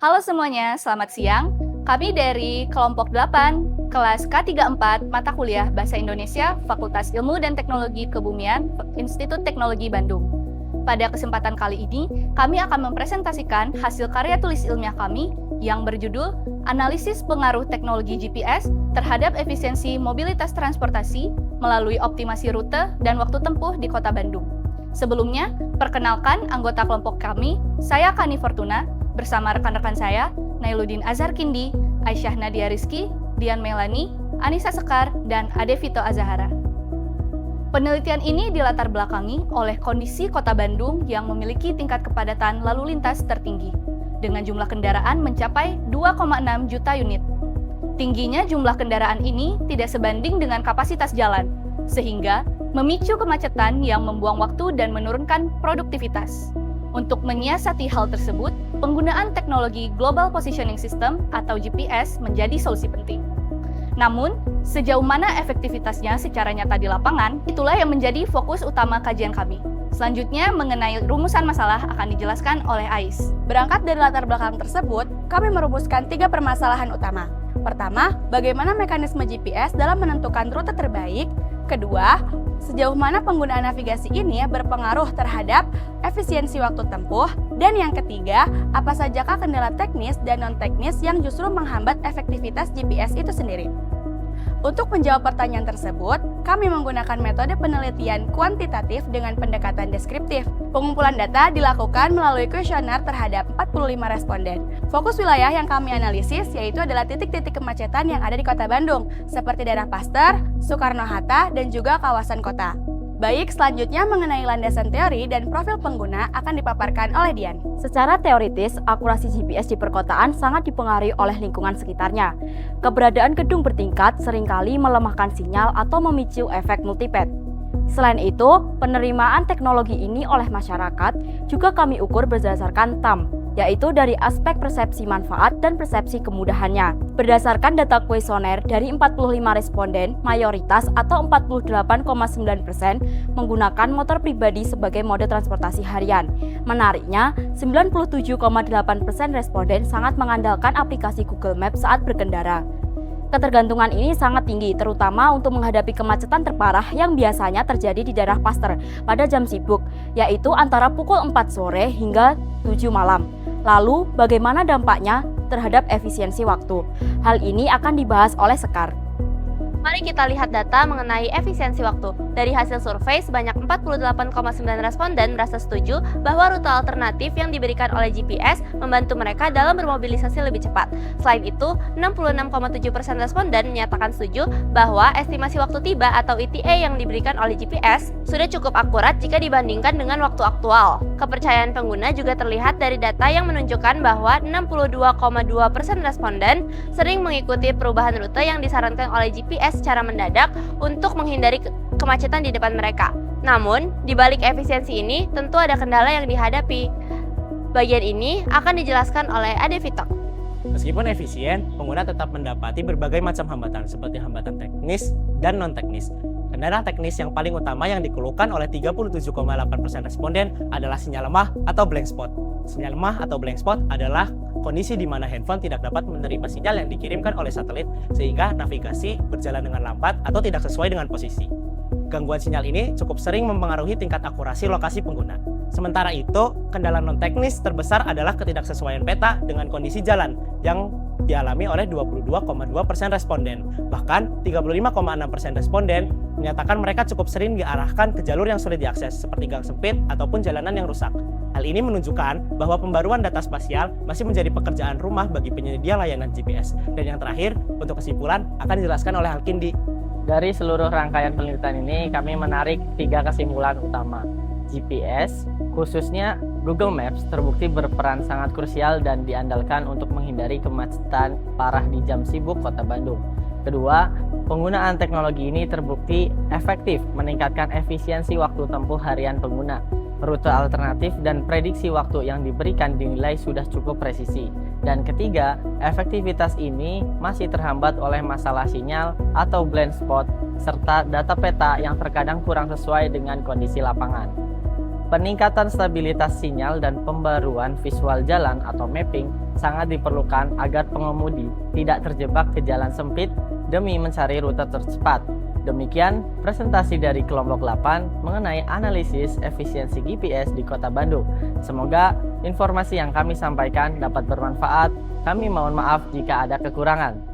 Halo semuanya, selamat siang. Kami dari kelompok 8, kelas K34, mata kuliah Bahasa Indonesia, Fakultas Ilmu dan Teknologi Kebumian, Institut Teknologi Bandung. Pada kesempatan kali ini, kami akan mempresentasikan hasil karya tulis ilmiah kami yang berjudul Analisis Pengaruh Teknologi GPS terhadap Efisiensi Mobilitas Transportasi melalui Optimasi Rute dan Waktu Tempuh di Kota Bandung. Sebelumnya, perkenalkan anggota kelompok kami, saya Kani Fortuna, bersama rekan-rekan saya, Nailuddin Azhar Kindi, Aisyah Nadia Rizky, Dian Melani, Anissa Sekar, dan Ade Vito Azahara. Penelitian ini dilatar belakangi oleh kondisi Kota Bandung yang memiliki tingkat kepadatan lalu lintas tertinggi, dengan jumlah kendaraan mencapai 2,6 juta unit. Tingginya jumlah kendaraan ini tidak sebanding dengan kapasitas jalan, sehingga memicu kemacetan yang membuang waktu dan menurunkan produktivitas. Untuk menyiasati hal tersebut, penggunaan teknologi Global Positioning System atau GPS menjadi solusi penting. Namun, sejauh mana efektivitasnya secara nyata di lapangan, itulah yang menjadi fokus utama kajian kami. Selanjutnya, mengenai rumusan masalah akan dijelaskan oleh Ais. Berangkat dari latar belakang tersebut, kami merumuskan 3 permasalahan utama. Pertama, bagaimana mekanisme GPS dalam menentukan rute terbaik. Kedua, sejauh mana penggunaan navigasi ini berpengaruh terhadap efisiensi waktu tempuh. Dan yang ketiga, apa sajakah kendala teknis dan non-teknis yang justru menghambat efektivitas GPS itu sendiri. Untuk menjawab pertanyaan tersebut, kami menggunakan metode penelitian kuantitatif dengan pendekatan deskriptif. Pengumpulan data dilakukan melalui kuesioner terhadap 45 responden. Fokus wilayah yang kami analisis yaitu adalah titik-titik kemacetan yang ada di Kota Bandung, seperti daerah Pasteur, Soekarno-Hatta, dan juga kawasan kota. Baik, selanjutnya mengenai landasan teori dan profil pengguna akan dipaparkan oleh Dian. Secara teoritis, akurasi GPS di perkotaan sangat dipengaruhi oleh lingkungan sekitarnya. Keberadaan gedung bertingkat seringkali melemahkan sinyal atau memicu efek multipad. Selain itu, penerimaan teknologi ini oleh masyarakat juga kami ukur berdasarkan TAM, yaitu dari aspek persepsi manfaat dan persepsi kemudahannya. Berdasarkan data kuesioner dari 45 responden, mayoritas atau 48,9% menggunakan motor pribadi sebagai mode transportasi harian. Menariknya, 97,8% responden sangat mengandalkan aplikasi Google Maps saat berkendara. Ketergantungan ini sangat tinggi, terutama untuk menghadapi kemacetan terparah yang biasanya terjadi di daerah Pasteur pada jam sibuk, yaitu antara pukul 4 sore hingga 7 malam. Lalu, bagaimana dampaknya terhadap efisiensi waktu? Hal ini akan dibahas oleh Sekar. Mari kita lihat data mengenai efisiensi waktu. Dari hasil survei, sebanyak 48,9 responden merasa setuju bahwa rute alternatif yang diberikan oleh GPS membantu mereka dalam bermobilisasi lebih cepat. Selain itu, 66,7% responden menyatakan setuju bahwa estimasi waktu tiba atau ETA yang diberikan oleh GPS sudah cukup akurat jika dibandingkan dengan waktu aktual. Kepercayaan pengguna juga terlihat dari data yang menunjukkan bahwa 62,2% responden sering mengikuti perubahan rute yang disarankan oleh GPS secara mendadak untuk menghindari kemacetan di depan mereka. Namun, di balik efisiensi ini tentu ada kendala yang dihadapi. Bagian ini akan dijelaskan oleh Ade Vito. Meskipun efisien, pengguna tetap mendapati berbagai macam hambatan seperti hambatan teknis dan non-teknis. Kendala teknis yang paling utama yang dikeluhkan oleh 37,8% responden adalah sinyal lemah atau blank spot. Sinyal lemah atau blank spot adalah kondisi di mana handphone tidak dapat menerima sinyal yang dikirimkan oleh satelit sehingga navigasi berjalan dengan lambat atau tidak sesuai dengan posisi. Gangguan sinyal ini cukup sering mempengaruhi tingkat akurasi lokasi pengguna. Sementara itu, kendala non-teknis terbesar adalah ketidaksesuaian peta dengan kondisi jalan yang dialami oleh 22,2% responden. Bahkan 35,6% responden menyatakan mereka cukup sering diarahkan ke jalur yang sulit diakses seperti gang sempit ataupun jalanan yang rusak. Hal ini menunjukkan bahwa pembaruan data spasial masih menjadi pekerjaan rumah bagi penyedia layanan GPS. Dan yang terakhir, untuk kesimpulan akan dijelaskan oleh Alkindi. Dari seluruh rangkaian penelitian ini, kami menarik 3 kesimpulan utama. GPS, khususnya Google Maps, terbukti berperan sangat krusial dan diandalkan untuk menghindari kemacetan parah di jam sibuk Kota Bandung. Kedua, penggunaan teknologi ini terbukti efektif meningkatkan efisiensi waktu tempuh harian pengguna. Rute alternatif dan prediksi waktu yang diberikan dinilai sudah cukup presisi. Dan ketiga, efektivitas ini masih terhambat oleh masalah sinyal atau blind spot serta data peta yang terkadang kurang sesuai dengan kondisi lapangan. peningkatan stabilitas sinyal dan pembaruan visual jalan atau mapping sangat diperlukan agar pengemudi tidak terjebak ke jalan sempit demi mencari rute tercepat. Demikian presentasi dari kelompok 8 mengenai analisis efisiensi GPS di Kota Bandung. Semoga informasi yang kami sampaikan dapat bermanfaat. Kami mohon maaf jika ada kekurangan.